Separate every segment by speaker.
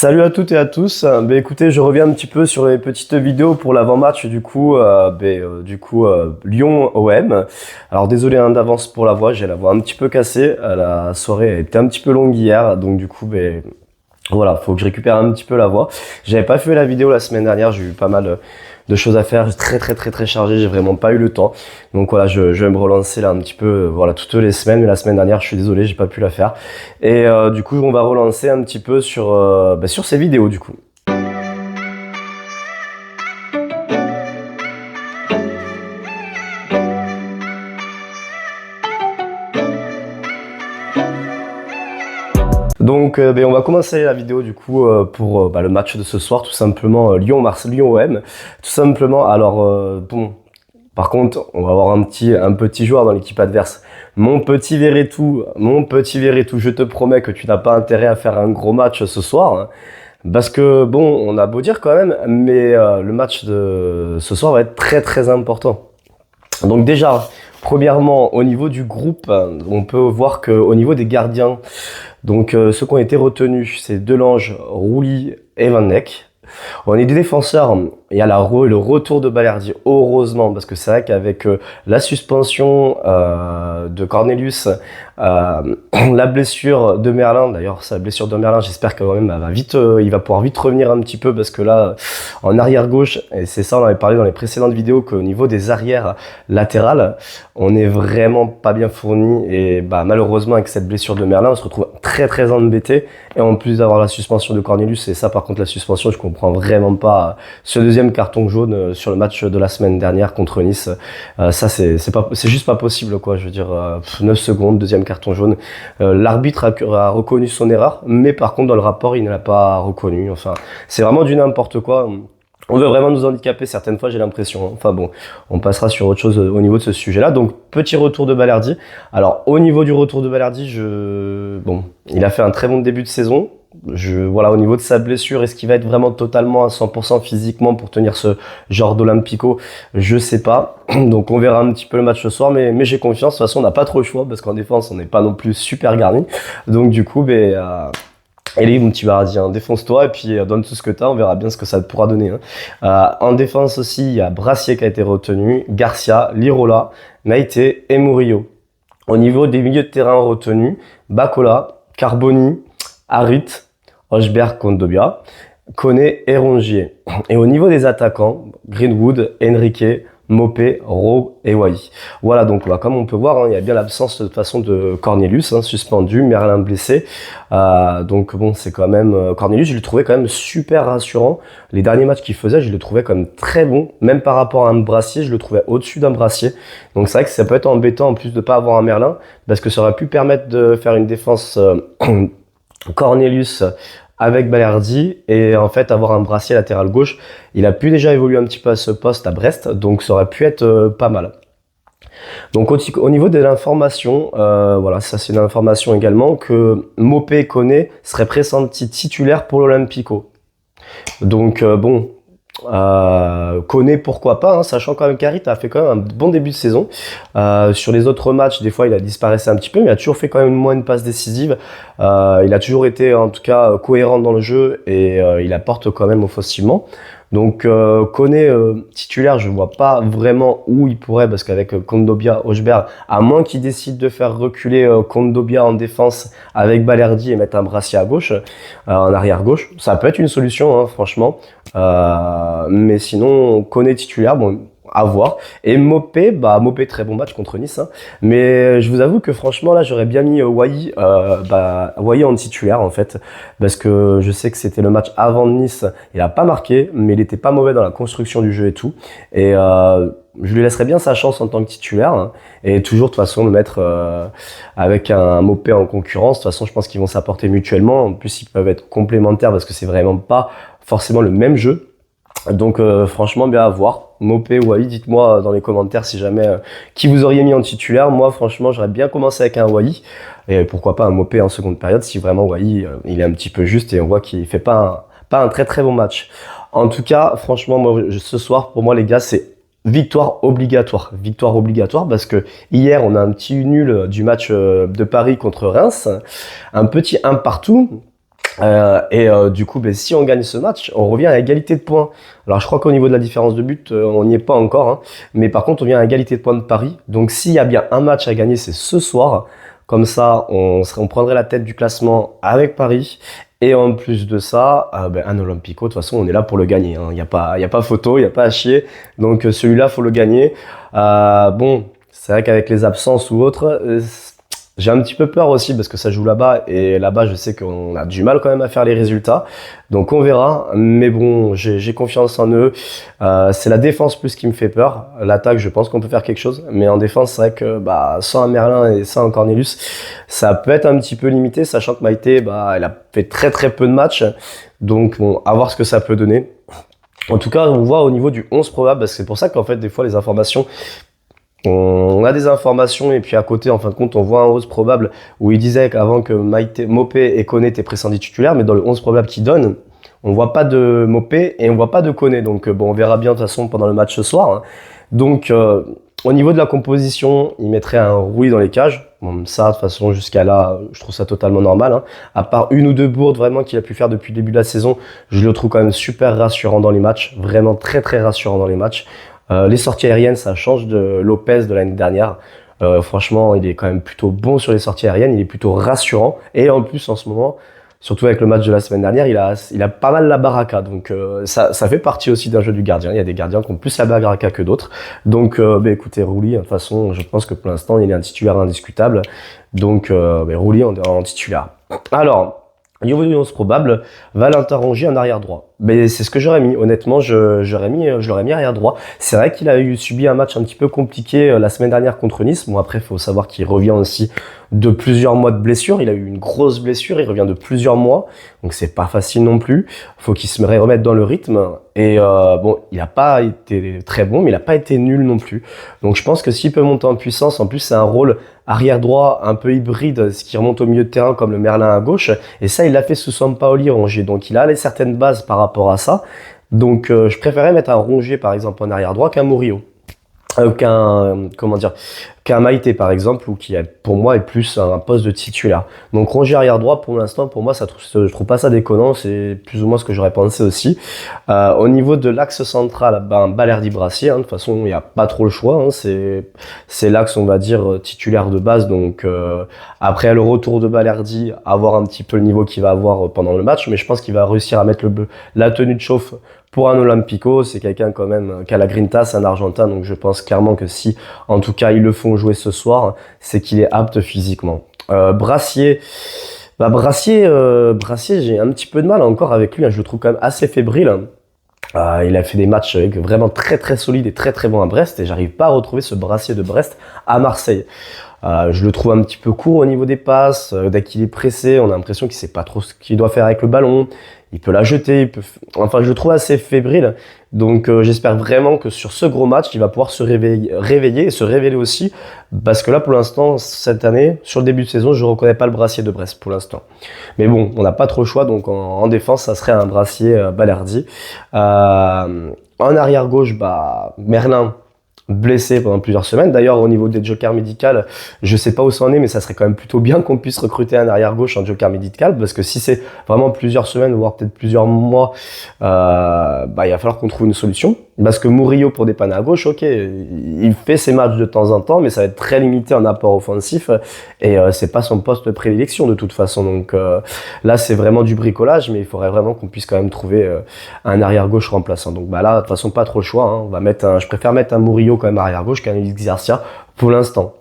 Speaker 1: Salut à toutes et à tous. Écoutez, je reviens un petit peu sur les petites vidéos pour l'avant-match Lyon-OM. Alors désolé d'avance pour la voix, j'ai la voix un petit peu cassée. La soirée a été un petit peu longue hier, donc voilà, faut que je récupère un petit peu la voix. J'avais pas fait la vidéo la semaine dernière, j'ai eu pas mal de choses à faire, très chargé, j'ai vraiment pas eu le temps. Donc voilà, je vais me relancer là un petit peu, voilà, toutes les semaines. Mais la semaine dernière, je suis désolé, j'ai pas pu la faire. Et du coup, on va relancer un petit peu sur ces vidéos du coup. Donc, on va commencer la vidéo du coup pour le match de ce soir, tout simplement Lyon-OM. Tout simplement, alors par contre, on va avoir un petit joueur dans l'équipe adverse. Mon petit Verretou, je te promets que tu n'as pas intérêt à faire un gros match ce soir. Hein, parce que bon, on a beau dire quand même, mais le match de ce soir va être très important. Donc déjà, premièrement, au niveau du groupe, on peut voir qu'au niveau des gardiens, donc ceux qui ont été retenus, c'est Delange, Roulis et Van Dijk. On est des défenseurs, il y a le retour de Balerdi, heureusement, parce que c'est vrai qu'avec la suspension de Cornelius, la blessure de Merlin, d'ailleurs sa blessure de Merlin, j'espère que quand même il va pouvoir vite revenir un petit peu, parce que là, en arrière gauche, et c'est ça on avait parlé dans les précédentes vidéos, qu'au niveau des arrières latérales, on est vraiment pas bien fourni, et malheureusement avec cette blessure de Merlin, on se retrouve très embêté, et en plus d'avoir la suspension de Cornelius, et ça par contre la suspension, je comprends vraiment pas ce deuxième carton jaune sur le match de la semaine dernière contre Nice. Ça c'est juste pas possible quoi. Je veux dire 9 secondes, deuxième carton jaune. L'arbitre a reconnu son erreur, mais par contre dans le rapport il ne l'a pas reconnu. Enfin, c'est vraiment du n'importe quoi. On veut vraiment nous handicaper certaines fois, j'ai l'impression. Enfin bon, on passera sur autre chose au niveau de ce sujet-là. Donc, petit retour de Balerdi. Alors, au niveau du retour de Balerdi, il a fait un très bon début de saison. Voilà, au niveau de sa blessure, est-ce qu'il va être vraiment totalement à 100% physiquement pour tenir ce genre d'Olympico? Je sais pas. Donc, on verra un petit peu le match ce soir, mais j'ai confiance. De toute façon, on n'a pas trop le choix parce qu'en défense, on n'est pas non plus super garni. Donc, du coup, allez mon petit Baradien, défonce-toi et puis donne tout ce que t'as, on verra bien ce que ça pourra donner. Hein. En défense aussi, il y a Brassier qui a été retenu, Garcia, Lirola, Meïté et Murillo. Au niveau des milieux de terrain retenus, Bacola, Carboni, Harit, Hochberg, Kondogbia, Koné et Rongier. Et au niveau des attaquants, Greenwood, Enrique, Mopé, Rowe et Wai. Voilà, donc comme on peut voir, hein, il y a bien l'absence de toute façon de Cornelius, suspendu, Merlin blessé. Donc bon, c'est quand même Cornelius, je le trouvais quand même super rassurant. Les derniers matchs qu'il faisait, je le trouvais quand même très bon, même par rapport à un Brassier, je le trouvais au-dessus d'un Brassier. Donc c'est vrai que ça peut être embêtant en plus de pas avoir un Merlin, parce que ça aurait pu permettre de faire une défense Cornelius avec Balerdi et en fait avoir un Brassier latéral gauche. Il a pu déjà évoluer un petit peu à ce poste à Brest, donc ça aurait pu être pas mal. Donc au niveau de l'information, voilà, ça c'est une information également que Mopé et Koné seraient pressentis titulaires pour l'Olympico. Donc Koné pourquoi pas, hein, sachant quand même qu'Harit a fait quand même un bon début de saison. Sur les autres matchs, des fois il a disparaissé un petit peu, mais il a toujours fait quand même moins une passe décisive. Il a toujours été en tout cas cohérent dans le jeu et il apporte quand même offensivement. Donc Koné titulaire, je vois pas vraiment où il pourrait, parce qu'avec Kondogbia, Hochberg, à moins qu'il décide de faire reculer Kondogbia en défense avec Balerdi et mettre un Brassier à gauche, en arrière gauche, ça peut être une solution, hein, franchement. Mais sinon, Koné titulaire, bon, à voir. Et Mopé, très bon match contre Nice. Hein. Mais je vous avoue que franchement, là, j'aurais bien mis Wai en titulaire, en fait. Parce que je sais que c'était le match avant Nice. Il a pas marqué, mais il était pas mauvais dans la construction du jeu et tout. Et je lui laisserais bien sa chance en tant que titulaire. Hein. Et toujours, de toute façon, le mettre avec un Mopé en concurrence. De toute façon, je pense qu'ils vont s'apporter mutuellement. En plus, ils peuvent être complémentaires parce que c'est vraiment pas forcément le même jeu. Donc franchement bien à voir. Mopé ou Wai, dites-moi dans les commentaires si jamais qui vous auriez mis en titulaire. Moi franchement j'aurais bien commencé avec un Wai et pourquoi pas un Mopé en seconde période si vraiment Wai il est un petit peu juste et on voit qu'il fait pas un très bon match. En tout cas franchement moi ce soir pour moi les gars c'est victoire obligatoire parce que hier on a un petit nul du match de Paris contre Reims, un petit 1 partout. Du coup, ben, si on gagne ce match, on revient à égalité de points. Alors, je crois qu'au niveau de la différence de but, on n'y est pas encore, hein. Mais par contre, on vient à égalité de points de Paris. Donc, s'il y a bien un match à gagner, c'est ce soir. Comme ça, on prendrait la tête du classement avec Paris. Et en plus de ça, ben, un Olympico, de toute façon, on est là pour le gagner, hein. Il y a pas photo, il n'y a pas à chier. Donc, celui-là, faut le gagner. Bon, c'est vrai qu'avec les absences ou autres, j'ai un petit peu peur aussi parce que ça joue là-bas et là-bas je sais qu'on a du mal quand même à faire les résultats. Donc on verra. Mais bon, j'ai confiance en eux. C'est la défense plus qui me fait peur. L'attaque, je pense qu'on peut faire quelque chose. Mais en défense, c'est vrai que bah, sans un Merlin et sans un Cornelius, ça peut être un petit peu limité, sachant que Maïté, bah, elle a fait très très peu de matchs. Donc bon, à voir ce que ça peut donner. En tout cas, on voit au niveau du 11 probable, parce que c'est pour ça qu'en fait, des fois, les informations, on a des informations et puis à côté, en fin de compte, on voit un 11 probable où il disait qu'avant que Maïté, Mopé et Koné étaient pressentis titulaires, mais dans le 11 probable qu'il donne, on voit pas de Mopé et on voit pas de Koné. Donc bon, on verra bien de toute façon pendant le match ce soir, hein. Donc au niveau de la composition, il mettrait un Rouy dans les cages. Bon, ça, de toute façon, jusqu'à là, je trouve ça totalement normal, hein. À part une ou deux bourdes vraiment qu'il a pu faire depuis le début de la saison, je le trouve quand même super rassurant dans les matchs. Vraiment très très rassurant dans les matchs. Les sorties aériennes, ça change de Lopez de l'année dernière. Franchement, il est quand même plutôt bon sur les sorties aériennes, il est plutôt rassurant. Et en plus, en ce moment, surtout avec le match de la semaine dernière, il a pas mal la baraka. Donc ça fait partie aussi d'un jeu du gardien. Il y a des gardiens qui ont plus la baraka que d'autres. Donc écoutez, Rouli, de toute façon, je pense que pour l'instant, il est un titulaire indiscutable. Donc Rouli en titulaire. Alors, au niveau du 11 probable, Valentin Rongier en arrière droit. Mais c'est ce que j'aurais mis. Honnêtement, je l'aurais mis arrière droit. C'est vrai qu'il a subi un match un petit peu compliqué la semaine dernière contre Nice. Bon, après, il faut savoir qu'il revient aussi de plusieurs mois de blessure. Il a eu une grosse blessure. Il revient de plusieurs mois. Donc, c'est pas facile non plus. Faut qu'il se remette dans le rythme. Et bon, il a pas été très bon, mais il a pas été nul non plus. Donc, je pense que s'il peut monter en puissance, en plus, c'est un rôle arrière droit un peu hybride, ce qui remonte au milieu de terrain comme le Merlin à gauche. Et ça, il l'a fait sous Sampaoli, Rongier. Donc, il a les certaines bases par rapport à ça. Donc je préférais mettre un Rongier par exemple en arrière droit qu'un Murillo. Qu'un Maïté par exemple, ou qui pour moi est plus un poste de titulaire. Donc Rongier arrière droit pour l'instant, pour moi je trouve pas ça déconnant, c'est plus ou moins ce que j'aurais pensé aussi. Au niveau de l'axe central, Balerdi Brassier, hein, de toute façon il n'y a pas trop le choix, hein, c'est l'axe on va dire titulaire de base. Donc après le retour de Balerdi, avoir un petit peu le niveau qu'il va avoir pendant le match, mais je pense qu'il va réussir à mettre la tenue de chauffe pour un Olympico. C'est quelqu'un quand même qui a la grinta, c'est un Argentin, donc je pense clairement que si, en tout cas, ils le font jouer ce soir, c'est qu'il est apte physiquement. Brassier, Brassier, j'ai un petit peu de mal encore avec lui, hein, je le trouve quand même assez fébrile. Il a fait des matchs vraiment très très solides et très très bons à Brest et j'arrive pas à retrouver ce Brassier de Brest à Marseille. Je le trouve un petit peu court au niveau des passes. Dès qu'il est pressé, on a l'impression qu'il sait pas trop ce qu'il doit faire avec le ballon. Il peut la jeter, enfin je le trouve assez fébrile. Donc j'espère vraiment que sur ce gros match, il va pouvoir se réveiller et se révéler aussi. Parce que là pour l'instant, cette année, sur le début de saison, je reconnais pas le Brassier de Brest pour l'instant. Mais bon, on n'a pas trop le choix, donc en défense, ça serait un Brassier Balerdi. En arrière gauche, Merlin, blessé pendant plusieurs semaines. D'ailleurs, au niveau des jokers médicaux, je sais pas où ça en est, mais ça serait quand même plutôt bien qu'on puisse recruter un arrière gauche en joker médical, parce que si c'est vraiment plusieurs semaines, voire peut-être plusieurs mois, il va falloir qu'on trouve une solution. Parce que Murillo pour dépanner à gauche, ok, il fait ses matchs de temps en temps, mais ça va être très limité en apport offensif et c'est pas son poste de prédilection de toute façon. Donc là, c'est vraiment du bricolage, mais il faudrait vraiment qu'on puisse quand même trouver un arrière gauche remplaçant. Donc là, de toute façon, pas trop le choix, hein. Je préfère mettre un Murillo quand même arrière gauche qu'un Elix Garcia pour l'instant.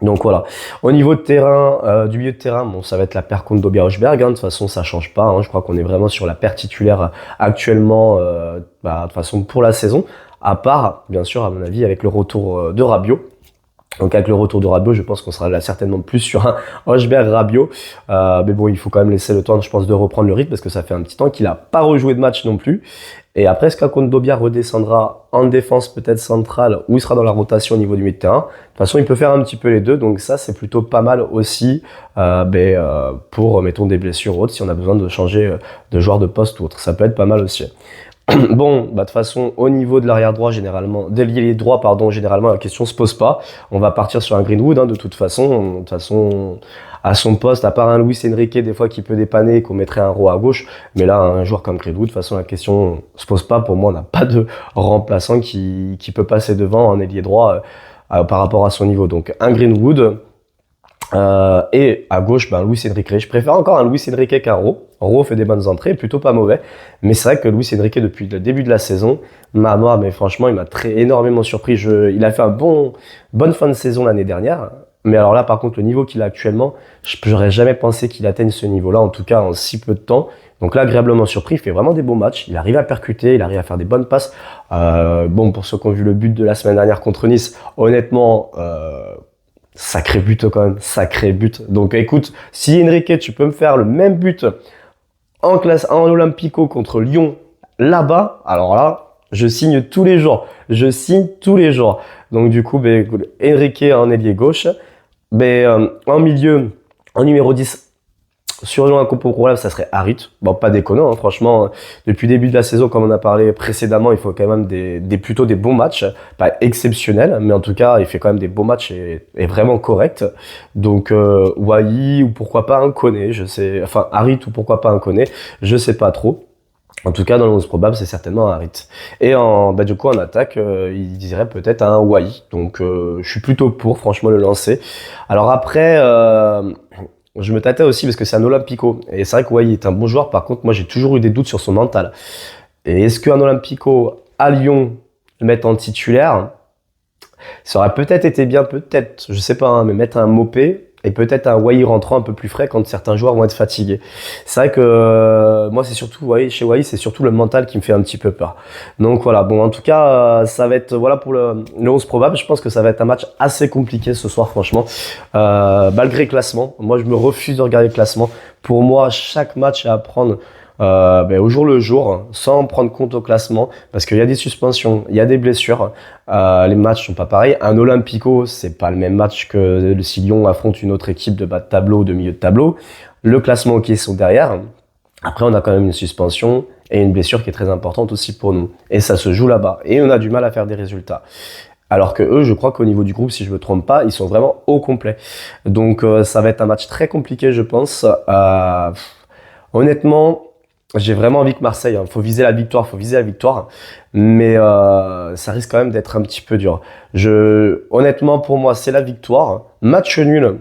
Speaker 1: Donc voilà. Au niveau de terrain, du milieu de terrain, bon, ça va être la paire contre Dobia-Hochberg, hein. De toute façon, ça change pas, hein. Je crois qu'on est vraiment sur la paire titulaire actuellement, de toute façon, pour la saison. À part, bien sûr, à mon avis, avec le retour de Rabiot. Donc avec le retour de Rabiot, je pense qu'on sera là certainement plus sur un Hochberg-Rabiot. Mais bon, il faut quand même laisser le temps, je pense, de reprendre le rythme parce que ça fait un petit temps qu'il a pas rejoué de match non plus. Et après, est-ce qu'Akondobia redescendra en défense peut-être centrale ou il sera dans la rotation au niveau du milieu de terrain? De toute façon, il peut faire un petit peu les deux. Donc ça, c'est plutôt pas mal aussi pour, mettons, des blessures ou autres, si on a besoin de changer de joueur de poste ou autre. Ça peut être pas mal aussi. Bon, bah de toute façon, au niveau de l'arrière droit, généralement, de l'ailier droit, pardon, généralement, la question se pose pas. On va partir sur un Greenwood, hein, de toute façon. De toute façon, à son poste, à part un Luis Enrique, des fois, qui peut dépanner, qu'on mettrait un Rowe à gauche. Mais là, un joueur comme Greenwood, de toute façon, la question se pose pas. Pour moi, on n'a pas de remplaçant qui peut passer devant un ailier droit par rapport à son niveau. Donc, un Greenwood. Et à gauche, ben, Luis Enrique. Je préfère encore un Luis Enrique qu'un Rowe. Rowe fait des bonnes entrées, plutôt pas mauvais. Mais c'est vrai que Luis Enrique, depuis le début de la saison, moi, mais franchement, il m'a énormément surpris. Il a fait bonne fin de saison l'année dernière. Mais alors là, par contre, le niveau qu'il a actuellement, j'aurais jamais pensé qu'il atteigne ce niveau-là, en tout cas en si peu de temps. Donc là, agréablement surpris, il fait vraiment des beaux matchs. Il arrive à percuter, il arrive à faire des bonnes passes. Bon, pour ceux qui ont vu le but de la semaine dernière contre Nice, honnêtement, sacré but quand même, sacré but. Donc écoute, si Enrique, tu peux me faire le même but en Olympico contre Lyon, là-bas, alors là, je signe tous les jours. Je signe tous les jours. Donc du coup, ben, écoute, Enrique en ailier gauche, ben, en milieu, en numéro 10, sur un compo probable, ça serait Harit. Bon, pas déconnant, hein, franchement. Depuis le début de la saison, comme on a parlé précédemment, il faut quand même plutôt des bons matchs. Pas exceptionnels, mais en tout cas, il fait quand même des bons matchs et vraiment correct. Donc, Wai ou pourquoi pas un Koné, je sais. Enfin, Harit ou pourquoi pas un Koné, je sais pas trop. En tout cas, dans le 11 probable, c'est certainement un Harit. Et du coup, en attaque, il dirait peut-être un Wai. Donc, je suis plutôt pour, franchement, le lancer. Alors après, je me tâtais aussi parce que c'est un Olympico. Et c'est vrai que Wai est un bon joueur. Par contre, moi, j'ai toujours eu des doutes sur son mental. Et est-ce qu'un Olympico à Lyon le mettre en titulaire, ça aurait peut-être été bien, peut-être, je sais pas, hein, mais mettre un Mopé et peut-être un Wai rentrant un peu plus frais quand certains joueurs vont être fatigués. C'est vrai que moi, c'est surtout, chez Wai, c'est surtout le mental qui me fait un petit peu peur. Donc voilà, bon, en tout cas, ça va être, voilà pour le 11 probable. Je pense que ça va être un match assez compliqué ce soir, franchement. Malgré le classement, moi, je me refuse de regarder le classement. Pour moi, chaque match est à prendre au jour le jour, sans prendre compte au classement, parce qu'il y a des suspensions, il y a des blessures, les matchs sont pas pareils. Un Olympico, c'est pas le même match que si Lyon affronte une autre équipe de bas de tableau ou de milieu de tableau. Le classement, ok, sont derrière. Après, on a quand même une suspension et une blessure qui est très importante aussi pour nous. Et ça se joue là-bas. Et on a du mal à faire des résultats. Alors que eux, je crois qu'au niveau du groupe, si je me trompe pas, ils sont vraiment au complet. Donc, ça va être un match très compliqué, je pense. Honnêtement, j'ai vraiment envie que Marseille, hein, faut viser la victoire, mais ça risque quand même d'être un petit peu dur. Honnêtement, pour moi, c'est la victoire. Match nul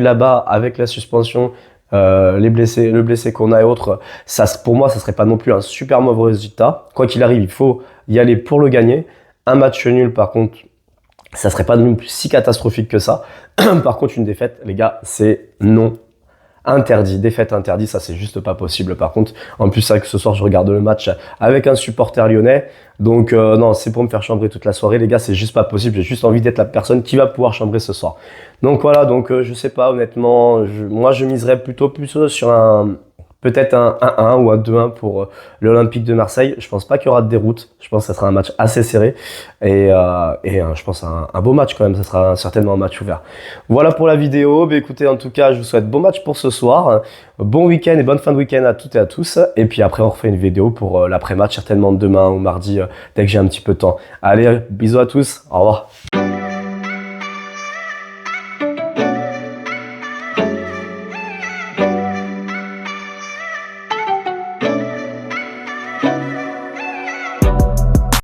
Speaker 1: là-bas avec la suspension, le blessé qu'on a et autres. Ça, pour moi, ça serait pas non plus un super mauvais résultat. Quoi qu'il arrive, il faut y aller pour le gagner. Un match nul, par contre, ça serait pas non plus si catastrophique que ça. Par contre, une défaite, les gars, c'est non. Interdit, défaite interdit, ça c'est juste pas possible. Par contre, en plus c'est vrai que ce soir je regarde le match avec un supporter lyonnais, donc non, c'est pour me faire chambrer toute la soirée, les gars, c'est juste pas possible. J'ai juste envie d'être la personne qui va pouvoir chambrer ce soir. Donc voilà, donc je sais pas, honnêtement, moi je miserais plutôt sur peut-être un 1-1 ou un 2-1 pour l'Olympique de Marseille. Je pense pas qu'il y aura de déroute. Je pense que ça sera un match assez serré. Et je pense un beau match quand même. Ça sera certainement un match ouvert. Voilà pour la vidéo. Bah, écoutez, en tout cas, je vous souhaite bon match pour ce soir. Bon week-end et bonne fin de week-end à toutes et à tous. Et puis après, on refait une vidéo pour l'après-match, certainement demain ou mardi, dès que j'ai un petit peu de temps. Allez, bisous à tous. Au revoir.